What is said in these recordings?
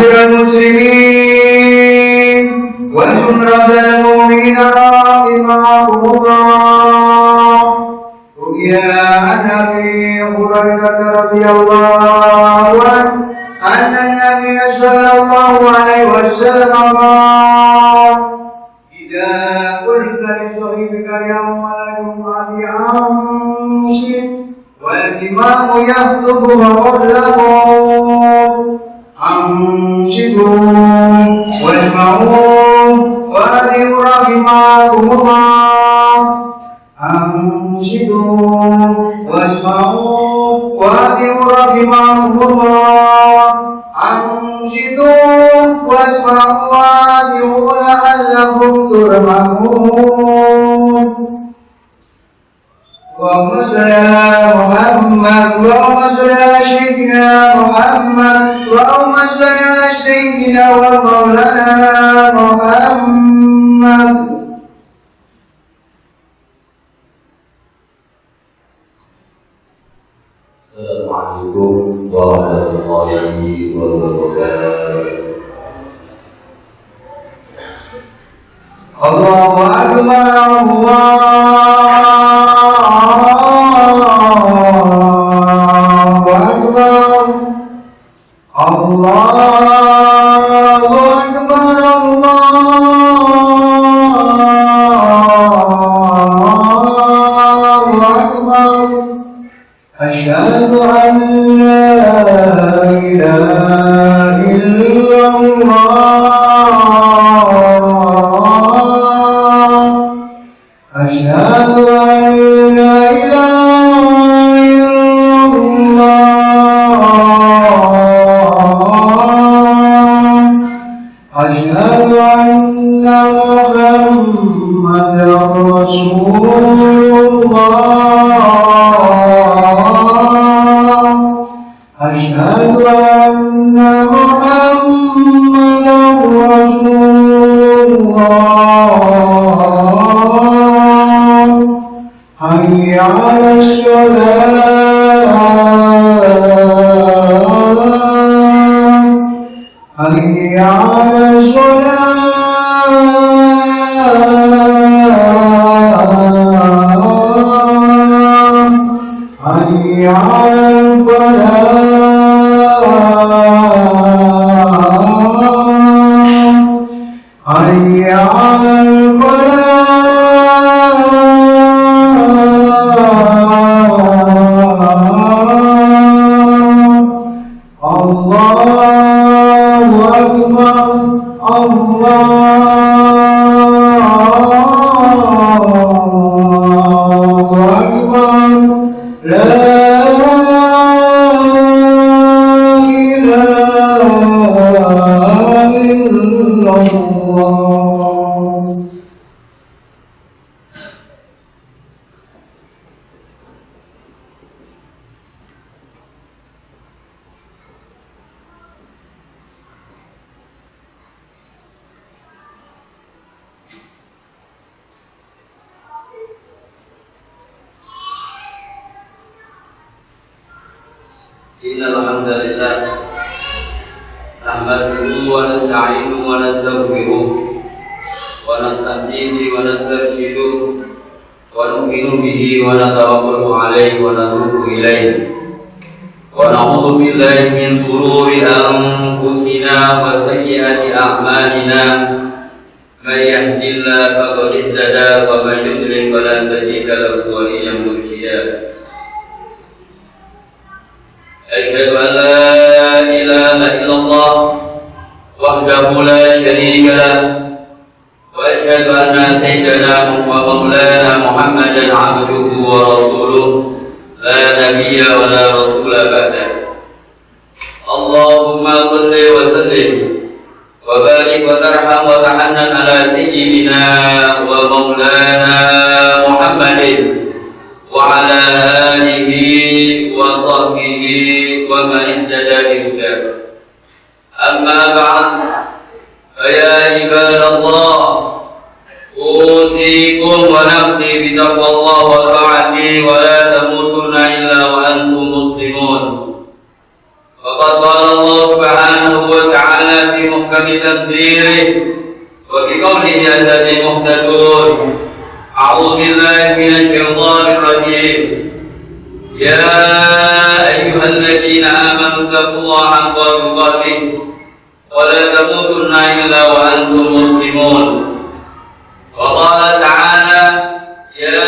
معاشر المسلمين وجملة المؤمنين رحمكم الله، روي عن أبي هريرة رضي الله عنه أن النبي صلى الله عليه وسلم قال: إذا قلت لصاحبك يوم الجمعة أنصت والإمام يخطب فقل له: أنصتوا واسمعوا وأطيعوا رحمكم الله. أنصتوا واسمعوا وأطيعوا رحمكم الله. أنصتوا واسمعوا وأطيعوا لعلكم ترحمون. اللهم صل على محمد، اللهم صل على سيدنا محمد، اللهم صل على سيدنا ومولانا محمد. Assalamualaikum warahmatullahi wabarakatuh. Allahu Akbar, Allahu Akbar, Allahu Akbar, Allahu Akbar. Asyhadu an la ilaha illallah. Asyhadu an la ilaha illallah. Asyhadu anna Muhammadar Rasulullah. Asyhadu anna Muhammadar Rasulullah. Hayya 'alas shalah, hayya 'alas shalah, hayya 'alal falah, hayya 'alal falah. Allahu Akbar, Allahu Akbar. La ilaha illallah. Innal hamdalillah nahmaduhu wa nasta'inuhu wa nastaghfiruh wa nasta'dihi wa nastarshiduh wa nu'minu bihi wa natawakkalu 'alaihi wa natubu ilaihi wa na'udzu billahi min shururi anfusina wa sayyiati a'malina. May yahdihillahu faqad ihtada wa may yudlil falan tajida lahu waliyyan mursyida. أشهد أن لا إله إلا الله وحده لا شريك له وأشهد أن سيدنا ومولانا محمدا عبده ورسوله لا نبي ولا رسول بعده. اللهم صل وسلم وبارك وترحم وتحنن على سيدنا ومولانا محمد وعلى آله وصحبه ومن اهتدى بهداه. أما بعد، فيا عباد الله، أوصيكم ونفسي بتقوى الله وطاعته ولا تموتن إلا وأنتم مسلمون. فقد قال الله سبحانه وتعالى في محكم تنزيله وبقوله الذي مهتدون أعوذ بالله من الشيطان الرجيم يا أيها الذين آمنوا اتقوا الله حق تقاته ولا تموتن إلا وأنتم مسلمون وقال تعالى يا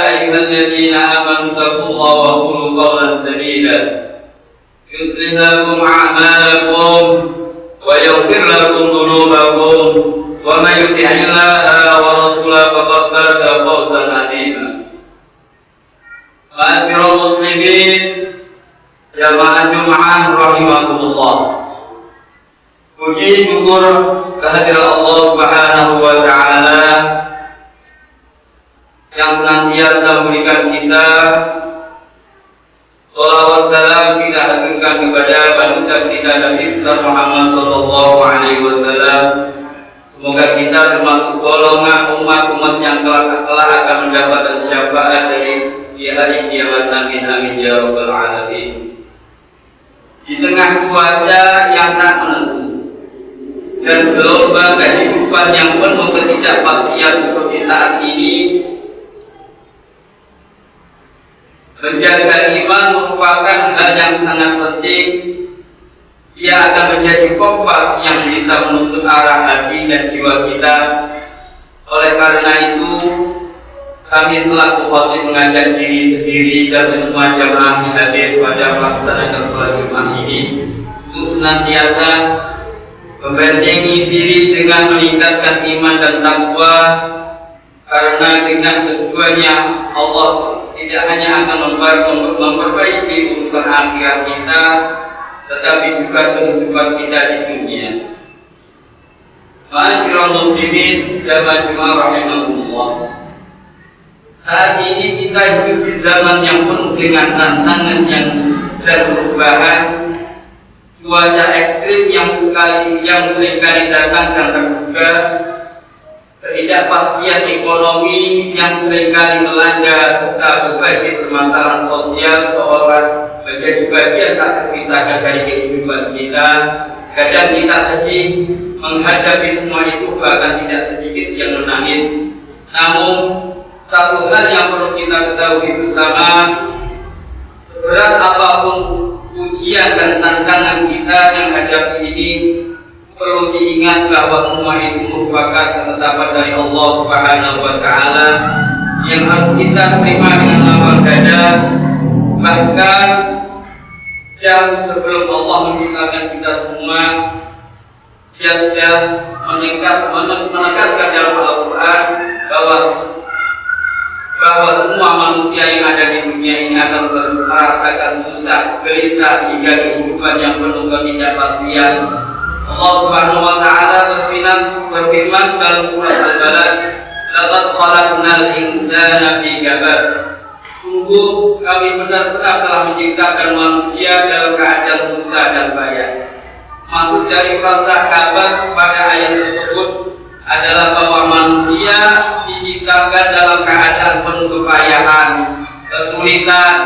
أيها الذين آمنوا اتقوا الله وقولوا قولا سديدا يصلح لكم أعمالكم ويغفر لكم ذنوبكم ومن يطع الله ورسوله فقد فاز فوزا عظيما. Ma'asyiral muslimin jamaah Jumat rahimakumullah. Puji syukur kehadirat Allah Subhanahu wa taala yang senantiasa memberikan kita salawat salam kita haturkan kepada panutan kita Nabi Muhammad sallallahu alaihi wasallam. Semoga kita termasuk golongan umat-umat yang kelak akan mendapatkan syafaat di hari kiamat. Amin amin ya rabbal alamin. Di tengah cuaca yang tak menentu dan gelombang kehidupan yang penuh ketidakpastian seperti saat ini, menjaga iman merupakan hal yang sangat penting. Ia akan menjadi kompas yang bisa menuntun arah hati dan jiwa kita. Oleh karena itu, kami selaku khotib mengajak diri sendiri dan semua jamaah yang hadir pada pelaksanaan sholat Jumat ini untuk senantiasa membentengi diri dengan meningkatkan iman dan takwa, karena dengan keduanya Allah tidak hanya akan memperbaiki urusan akhirat kita, tetapi juga kehidupan kita di dunia. Ma'asyiral muslimin jamaah Jumat rahimakumullah. Saat ini kita hidup di zaman yang penuh dengan tantangan dan perubahan. Cuaca ekstrim yang seringkali datang dan terduga, ketidakpastian ekonomi yang seringkali melanda, serta berbagai permasalahan sosial seolah menjadi bagian tak terpisahkan dari kehidupan kita. Kadang kita sedih menghadapi semua itu, bahkan tidak sedikit yang menangis. Namun satu hal yang perlu kita ketahui bersama, seberat apapun ujian dan tantangan kita yang hadapi ini, perlu diingat bahwa semua itu merupakan ketetapan dari Allah Subhanahu wa taala yang harus kita terima dengan lapang dada. Bahkan jauh sebelum Allah menciptakan kita semua, Dia sudah menegaskan dalam Al-Quran bahwa semua manusia yang ada di dunia ini akan merasakan susah, gelisah, hingga kehidupan yang penuh ketidakpastian. Allah Subhanahu wa taala berfirman dalam surat Al-Balad, "Laqad khalaqnal insana fi kabad." Sungguh kami benar-benar telah menciptakan manusia dalam keadaan susah dan payah. Maksud dari frasa kabar pada ayat tersebut adalah bahwa manusia diciptakan dalam keadaan penuh kepayahan, kesulitan,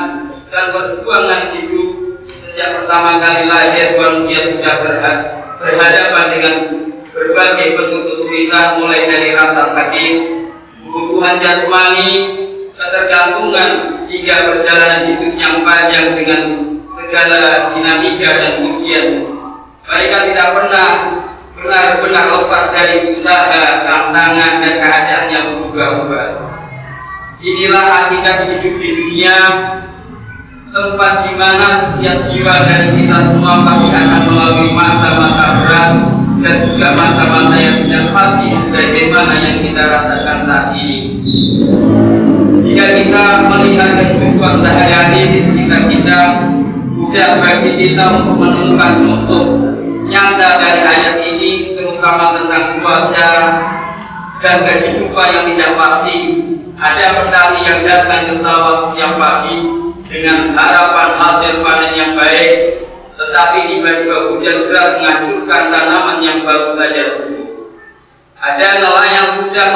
dan perjuangan hidup. Sejak pertama kali lahir, manusia sudah berhadapan dengan berbagai bentuk kesulitan, mulai dari rasa sakit, kebutuhan jasmani, ketergantungan, hingga perjalanan hidup yang panjang dengan segala dinamika dan ujian. Mereka tidak pernah benar-benar lepas dari usaha, tantangan, dan keadaan yang berubah-ubah. Inilah hakikat hidup di dunia, tempat di mana setiap jiwa dari kita semua pasti akan melalui masa-masa berat dan juga masa-masa yang tidak pasti sebagaimana yang kita rasakan saat ini. Jika kita melihat kehidupan sehari-hari di sekitar kita, mudah bagi kita untuk menemukan contoh nyata dari ayat ini, terutama tentang cuaca dan kehidupan yang tidak pasti. Ada petani yang datang ke sawah setiap pagi dengan harapan hasil panen yang baik, tetapi tiba-tiba hujan deras menghancurkan tanaman yang baru saja tumbuh. Ada nelayan yang sudah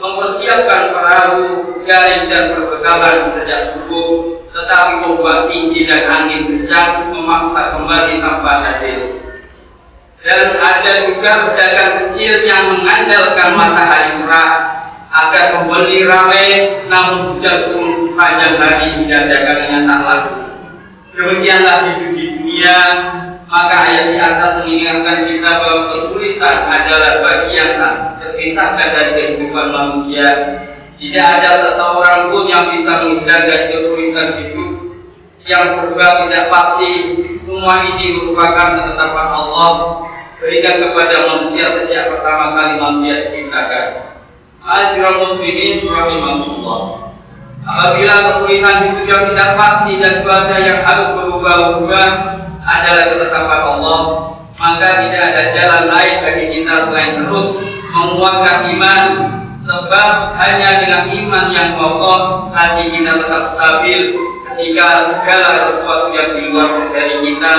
mempersiapkan perahu, jaring, dan perbekalan sejak subuh, tetapi ombak tinggi dan angin kencang memaksa kembali tanpa hasil. Dan ada juga pedagang kecil yang mengandalkan matahari cerah agar membeli ramai, namun hujan turun sepanjang hari hingga dagangannya tak laku. Demikianlah hidup di dunia. Maka ayat di atas mengingatkan kita bahwa kesulitan adalah bagian tak terpisahkan dari kehidupan manusia. Tidak ada seseorang pun yang bisa menghindar dari kesulitan hidup yang serba tidak pasti. Semua ini merupakan ketetapan Allah berikan kepada manusia sejak pertama kali manusia diciptakan. Ma'asyiral muslimin rahimahullah. Apabila kesulitan hidup yang tidak pasti dan cuaca yang harus berubah-ubah adalah ketetapan Allah, maka tidak ada jalan lain bagi kita selain terus menguatkan iman, sebab hanya dengan iman yang kokoh hati kita tetap stabil ketika segala sesuatu yang di luar dari kita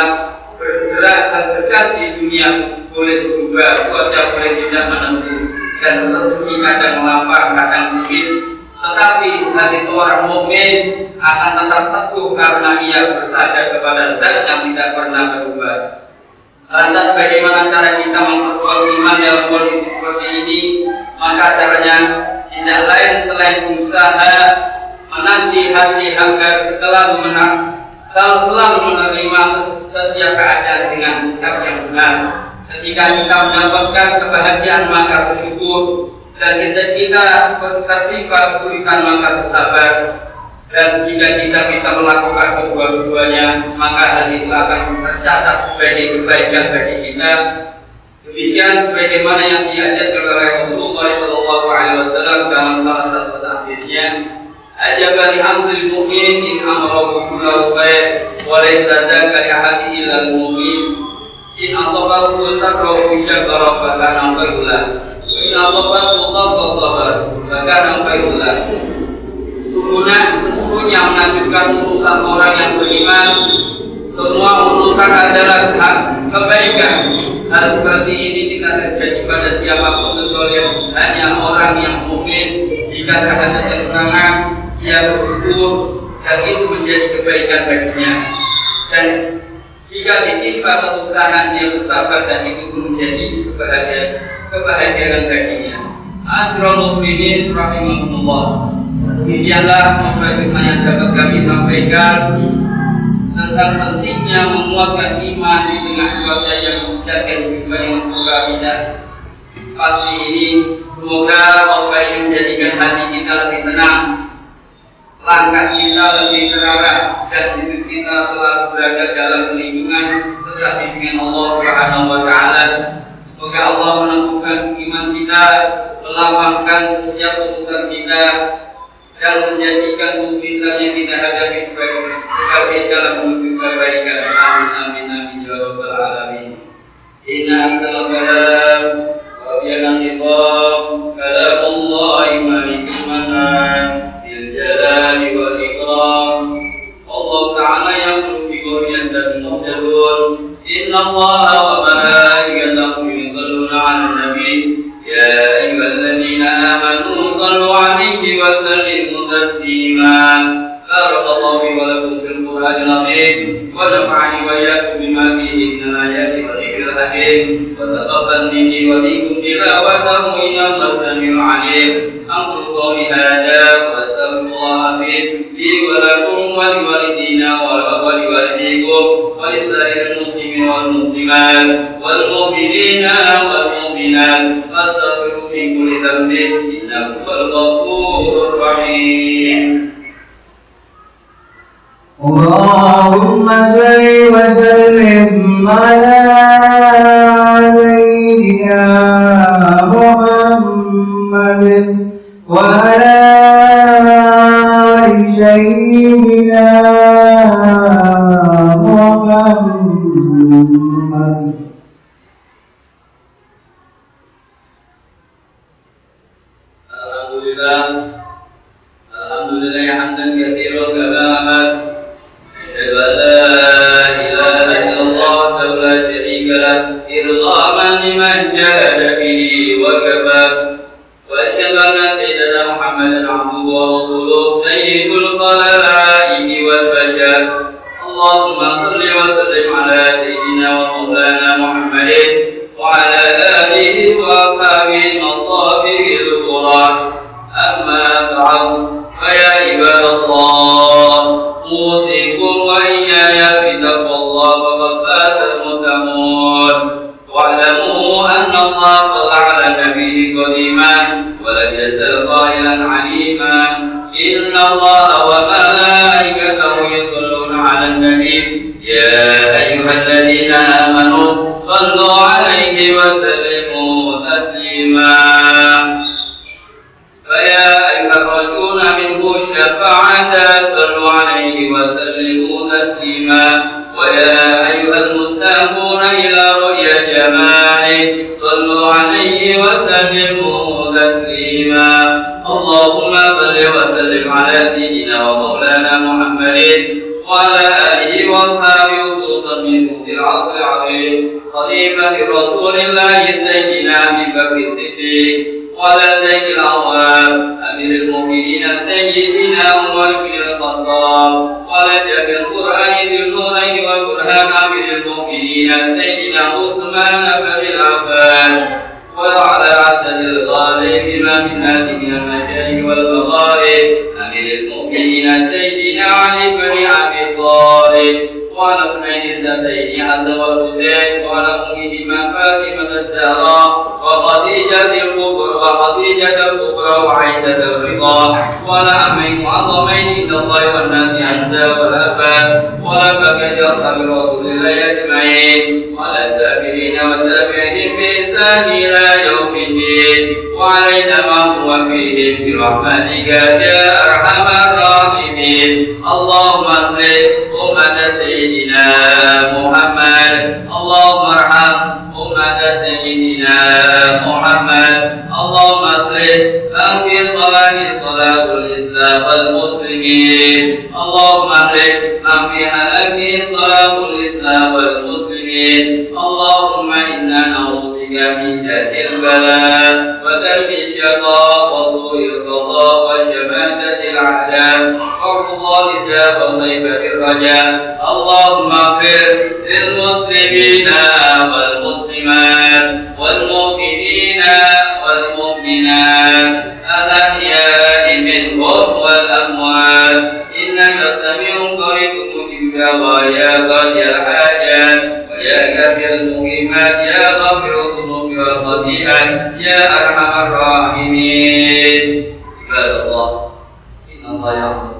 bergerak dan terganti dunia boleh berubah, cuaca boleh tidak menentu, dan rezeki kadang lapar, kadang sulit. Tetapi hati seorang mukmin akan tetap teguh karena ia bersandar kepada Zat yang tidak pernah berubah. Lantas bagaimana cara kita memperkuat iman dalam kondisi seperti ini? Maka caranya tidak lain selain berusaha menanti hati agar selalu menerima setiap keadaan dengan sikap yang benar. Ketika kita mendapatkan kebahagiaan maka bersyukur, dan kita tertimpa kesulitan maka bersabar. Dan jika kita bisa melakukan kedua-duanya, maka hal itu akan tercatat sebagai kebaikan bagi kita. Demikian sebagaimana yang diajarkan oleh Rasulullah SAW dalam salah satu hadisnya, "Ajabani amrul mu'min in amrahu kullahu khair, wa laysa dzaka li ahadin illa al-mu'min. In asabahu sarrun syakara fa kana khairul lahu. In asabahu dharrun sabar fa kana khairul lahu." Sesungguhnya menunjukkan urusan orang yang beriman, semua urusan adalah kebaikan. Hal seperti ini tidak terjadi pada siapapun kecuali hanya orang yang mukmin. Jika terhadap kekurangan, ia bersyukur dan itu menjadi kebaikan baginya. Dan jika ditimpa kesusahan, dia bersabar dan itu pun menjadi kebahagiaan baginya. Ma'asyiral muslimin rahimahumullah. Demikianlah bagaimana yang dapat kami sampaikan tentang pentingnya menguatkan iman di tengah cuaca yang hujan dan juga yang tidak pasti ini. Semoga Allah ini menjadikan hati kita lebih tenang, langkah kita lebih terarah, dan hidup kita selalu berada dalam lindungan serta bimbingan Allah Subhanahu wa Ta'ala. Semoga Allah menentukan iman kita, melapangkan setiap urusan kita, dan menjadikan muslimah yang kita hadapi sebagai jalan menuju kebaikan. Amin amin amin ya rabbal alamin. Inna asal kalam wa biyana nizam kalamullahi malikul manan bil jalali wal ikram. Allah Ta'ala yang berfirman dan muhdadun. Inna Allah wa malaikatahu yusalluna 'alan nabi. Ya ayyuhalladzina amanu sallu 'alaihi wa sallimu taslima. Barakallahu fi wa lakum fil Qur'anil 'azim wa nafa'ani wa iyyakum bima fihi minal ayati wa dzikril hakim wa taqabbal minni wa minkum tilawatahu innahu samii'un 'alim. Aqulu qawli hadza wa astaghfirullaha li wa lakum wa liwalidina wa liwalidikum wa lisa'iril muslimin wal muslimat wal mu'minina wal mu'minat fastaghfiru min kulli dhanbin innahu huwal ghafurur rahim. Allahumma salli wa sallim ala sayyidina Muhammadin wa ala ali sayyidina Muhammad. Alhamdulillah ya hamdan katsiran katsira. Asyhadu an la ilaha illallah wa la syarika lah irghaman liman jahada bihi wa kafa. Wa asyhadu anna sayyidina Muhammadan abduhu wa rasuluhu sayyidul khalaiqi wal اللهم صل وسلم على سيدنا ومولانا محمد وعلى آله وأصحابه المصابيح الغرار. أما بعد، فيا عباد الله، أوصيكم وإياي بتقوى الله فقد فاز المتقون. واعلموا أن الله صلى على النبي قديما ولم يزل قائلا عليما: إن الله وملائكته يصلون على النبي يا أيها الذين آمنوا صلوا عليه وسلموا تسليما. فيا أيها الرجون منه الشفاعة صلوا عليه وسلموا تسليما. ويا أيها المستحبون إلى رؤيا جماله صلوا عليه وسلموا تسليما. اللهم صل وسلم على سيدنا ومولانا محمد وعلى آله وأصحابه خصوصا منه في العصر العظيم خليفة رسول الله سيدنا أبي بكر الصديق وعلى زين العوام أمير المؤمنين سيدنا عمر بن الخطاب وعلى جابر القرآن ذي النورين والبرهان أمير المؤمنين سيدنا عثمان بن عفان وعلى عسل الغالب إمام الناس من المشايخ والمغارب أمير المؤمنين سيدنا علي بن أبي طالب وعلى ابنين الزبدين حسن والحسين وعلى أمهما فاطمة الزهراء وخديجة الكبرى وعائشة الرضا وعلى عمين معظمين عند الله والناس حمزة والعباس وعلى بقية أصحاب رسول الله أجمعين وعلى التابعين والتابعين بإحسان إلى يوم الدين وعلينا ما هو فيهم برحمتك يا أرحم الراحمين. اللهم صل أمة سيدنا محمد، اللهم ارحم أمة سيدنا محمد، اللهم صل في صلاة الإسلام والمسلمين، اللهم اهلك من في هلاك صلاة الإسلام والمسلمين. اللهم إنا نعوذ بك من جهل البلاء ودرك الشقاء وسوء القضاء وشماتة الأعداء وحضور الجاه وضيفة الرجاء. اللهم اغفر للمسلمين والمسلمات والمؤمنين والمؤمنات الأحياء منهم والأموات إنك سميع قريب مجيب ويا قاضي الحاجات ويا كافي المهمات يا غافر الذنوب والخطيئات يا أرحم الراحمين. عباد الله، إن الله يغفر